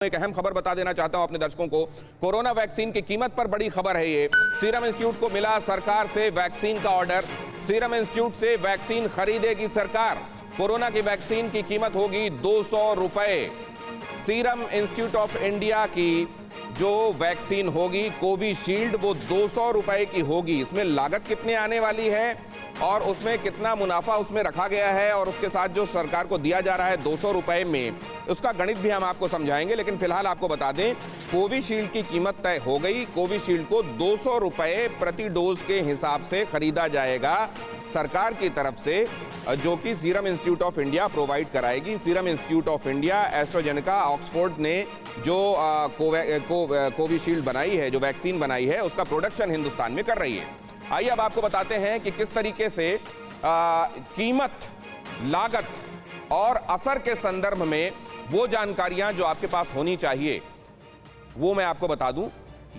एक अहम खबर बता देना चाहता हूं अपने दर्शकों को। कोरोना वैक्सीन की कीमत पर बड़ी खबर है। ये सीरम इंस्टीट्यूट को मिला सरकार से वैक्सीन का ऑर्डर। सीरम इंस्टीट्यूट से वैक्सीन खरीदेगी सरकार। कोरोना की वैक्सीन की कीमत होगी 200 रुपए। सीरम इंस्टीट्यूट ऑफ इंडिया की जो वैक्सीन होगी कोविशील्ड, वो 200 रुपए की होगी। इसमें लागत कितनी आने वाली है और उसमें कितना मुनाफा उसमें रखा गया है और उसके साथ जो सरकार को दिया जा रहा है 200 रुपए में, उसका गणित भी हम आपको समझाएंगे। लेकिन फिलहाल आपको बता दें, कोविशील्ड की कीमत तय हो गई। कोविशील्ड को 200 रुपए प्रति डोज के हिसाब से खरीदा जाएगा सरकार की तरफ से, जो कि Serum Institute of India provide कराएगी। Serum Institute of India, AstraZeneca, Oxford ने जो कोविशील्ड बनाई है, जो वैक्सीन बनाई है, उसका प्रोडक्शन हिंदुस्तान में कर रही है। आइए अब आपको बताते हैं कि किस तरीके से कीमत, लागत और असर के संदर्भ में वो जानकारियां जो आपके पास होनी चाहिए वो मैं आपको बता दूं।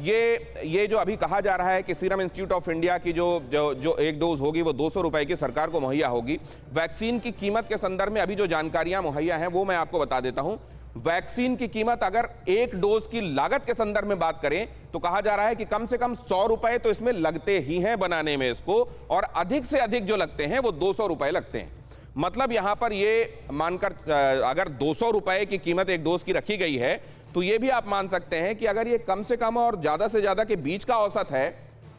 ये जो अभी कहा जा रहा है कि सीरम इंस्टीट्यूट ऑफ इंडिया की जो एक डोज होगी वो 200 रुपए की सरकार को मुहैया होगी। वैक्सीन की कीमत के संदर्भ में अभी जो जानकारियां मुहैया हैं वो मैं आपको बता देता हूं। वैक्सीन की कीमत अगर एक डोज की लागत के संदर्भ में बात करें तो कहा जा रहा है कि कम से कम 100 रुपए तो इसमें लगते ही हैं बनाने में इसको, और अधिक से अधिक जो लगते हैं वो 200 रुपए लगते हैं। मतलब यहां पर ये मानकर अगर 200 रुपए की कीमत एक डोज की रखी गई है तो ये भी आप मान सकते हैं कि अगर ये कम से कम और ज्यादा से ज्यादा के बीच का औसत है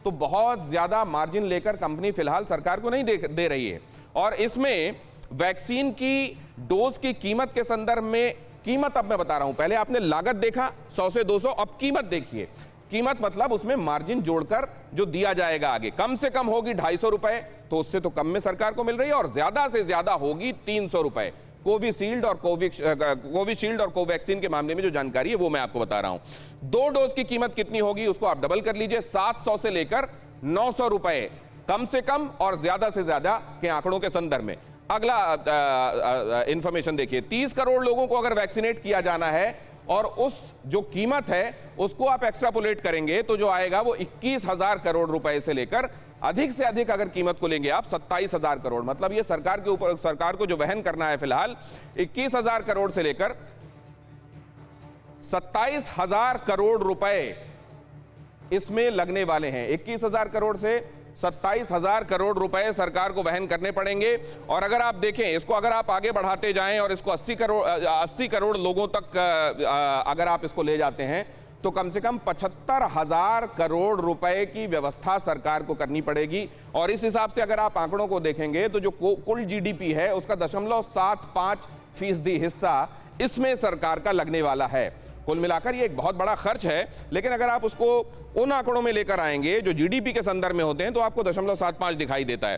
तो बहुत ज्यादा मार्जिन लेकर कंपनी फिलहाल सरकार को नहीं दे रही है। और इसमें वैक्सीन की डोज की कीमत के संदर्भ में, कीमत अब मैं बता रहा हूं, पहले आपने लागत देखा 100 से 200, अब कीमत देखिए। कीमत मतलब उसमें मार्जिन जोड़कर जो दिया जाएगा आगे, कम से कम होगी 250 रुपए, तो उससे तो कम में सरकार को मिल रही है, और ज्यादा से ज्यादा होगी 300 रुपए। कोविशील्ड और कोवैक्सीन के मामले में जो जानकारी है वो मैं आपको बता रहा हूं। 2 डोज की कीमत कितनी होगी उसको आप डबल कर लीजिए, 700 से लेकर 900 रुपए कम से कम और ज्यादा से ज्यादा के आंकड़ों के संदर्भ में। अगला इंफॉर्मेशन देखिए, 30 करोड़ लोगों को अगर वैक्सीनेट किया जाना है और उस जो कीमत है उसको आप एक्स्ट्रापोलेट करेंगे तो जो आएगा वो 21,000 करोड़ रुपए से लेकर अधिक से अधिक अगर कीमत को लेंगे आप 27,000 करोड़। मतलब ये सरकार के ऊपर, सरकार को जो वहन करना है फिलहाल 21,000 करोड़ से लेकर 27,000 करोड़ रुपए इसमें लगने वाले हैं। 21,000 करोड़ से 27,000 करोड़ रुपए सरकार को वहन करने पड़ेंगे। और अगर आप देखें इसको, अगर आप आगे बढ़ाते जाएं और इसको 80 करोड़ लोगों तक अगर आप इसको ले जाते हैं तो कम से कम 75,000 करोड़ रुपए की व्यवस्था सरकार को करनी पड़ेगी। और इस हिसाब से अगर आप आंकड़ों को देखेंगे तो जो कुल जीडीपी है उसका 0.75% हिस्सा इसमें सरकार का लगने वाला है। कुल मिलाकर ये एक बहुत बड़ा खर्च है। लेकिन अगर आप उसको उन आंकड़ों में लेकर आएंगे जो जीडीपी के संदर्भ में होते हैं तो आपको 0.75 दिखाई देता है।